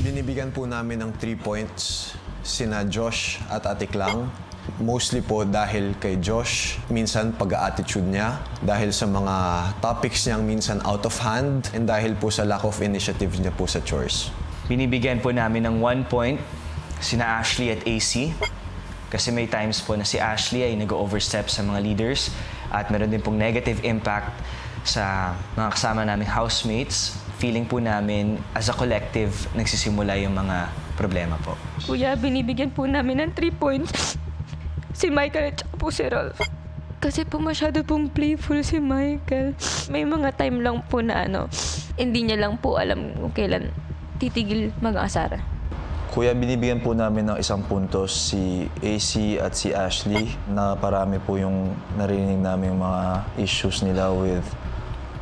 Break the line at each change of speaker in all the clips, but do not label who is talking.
Binibigyan po namin ng 3 points sina Josh at Ate Klang. Mostly po dahil kay Josh, minsan pag-attitude niya, dahil sa mga topics niyang minsan out of hand, and dahil po sa lack of initiative niya po sa chores.
Binibigyan po namin ng 1 point sina Ashley at AC. Kasi may times po na si Ashley ay nag-overstep sa mga leaders at meron din pong negative impact sa mga kasama naming housemates. Feeling po namin, as a collective, nagsisimula yung mga problema po.
Kuya, binibigyan po namin ng 3 points si Michael at saka po si Ralph. Kasi po masyado pong playful si Michael. May mga time lang po na hindi niya lang po alam kung kailan titigil mag-aasara.
Kuya, binibigyan po namin ng 1 puntos si AC at si Ashley na parami po yung narinig namin yung mga issues nila with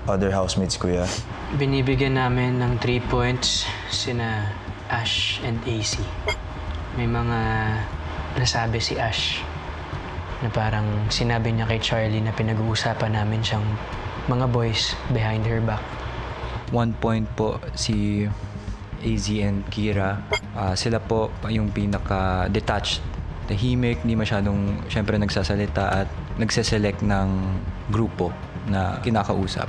other housemates, Kuya.
Binibigyan namin ng 3 points sina Ash and AC. May mga nasabi si Ash na parang sinabi niya kay Charlie na pinag-uusapan namin siyang mga boys behind her back.
1 point po si AZ and Kira. Sila po yung pinaka-detached, tahimik, hindi masyadong syempre nagsasalita at nagseselect ng grupo na kinakausap.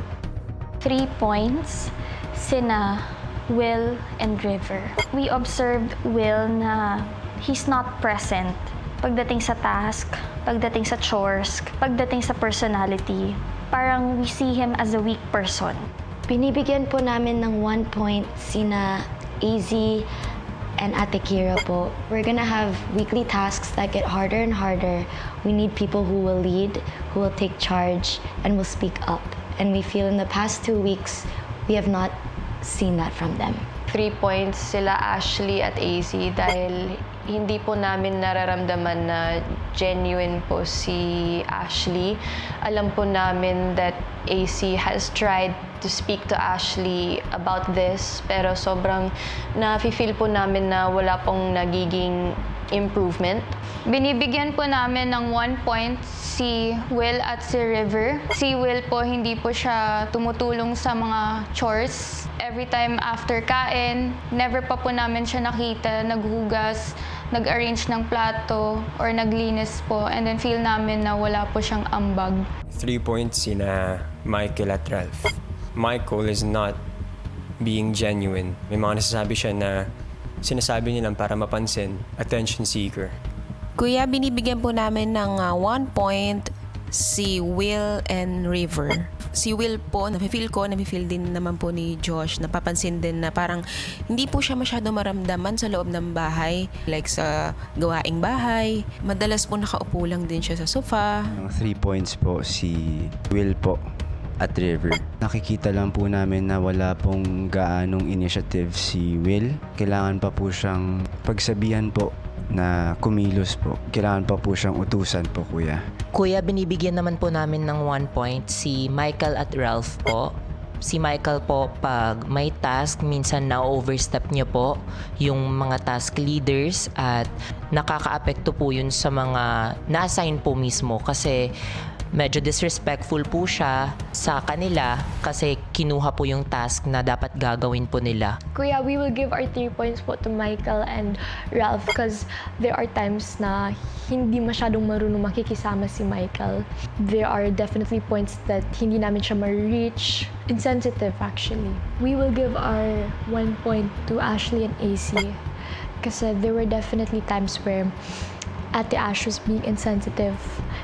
3 points sina Will and River. We observed Will na he's not present pagdating sa task, pagdating sa chores, pagdating sa personality. Parang we see him as a weak person.
Binibigyan po namin ng 1 point sina AZ and Ate Kira po. We're gonna have weekly tasks that get harder and harder. We need people who will lead, who will take charge, and will speak up. And we feel in the past 2 weeks, we have not seen that from them.
3 points sila Ashley at AZ dahil hindi po namin nararamdaman na genuine po si Ashley. Alam po namin that AC has tried to speak to Ashley about this, pero sobrang na-feel po namin na wala pong nagiging improvement.
Binibigyan po namin ng 1 point si Will at si River. Si Will po, hindi po siya tumutulong sa mga chores. Every time after kain, never pa po namin siya nakita naghugas, nag-arrange ng plato, or naglinis po. And then feel namin na wala po siyang ambag.
3 points sina Michael at Ralph. Michael is not being genuine. May mga nasasabi siya na sinasabi nilang para mapansin, attention seeker.
Kuya, binibigyan po namin ng 1 point si Will and River. Si Will po, nafe-feel din naman po ni Josh, napapansin din na parang hindi po siya masyado maramdaman sa loob ng bahay, like sa gawaing bahay. Madalas po nakaupo lang din siya sa sofa.
3 points po si Will po at River. Nakikita lang po namin na wala pong gaanong initiative si Will. Kailangan pa po siyang pagsabihan po na kumilos po. Kailangan pa po siyang utusan po, Kuya.
Kuya, binibigyan naman po namin ng 1 point si Michael at Ralph po. Si Michael po, pag may task, minsan na-overstep niya po yung mga task leaders at nakaka-apekto po yun sa mga na-assign po mismo kasi medyo disrespectful po siya sa kanila kasi kinuha po yung task na dapat gagawin po nila.
Kuya, we will give our 3 points po to Michael and Ralph because there are times na hindi masyadong marunong makikisama si Michael. There are definitely points that hindi namin siya ma-reach. Insensitive, actually. We will give our 1 point to Ashley and AC kasi there were definitely times where Ate Ash was being insensitive.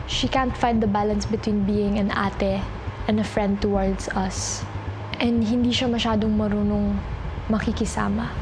She can't find the balance between being an ate and a friend towards us. And hindi siya masyadong marunong makikisama.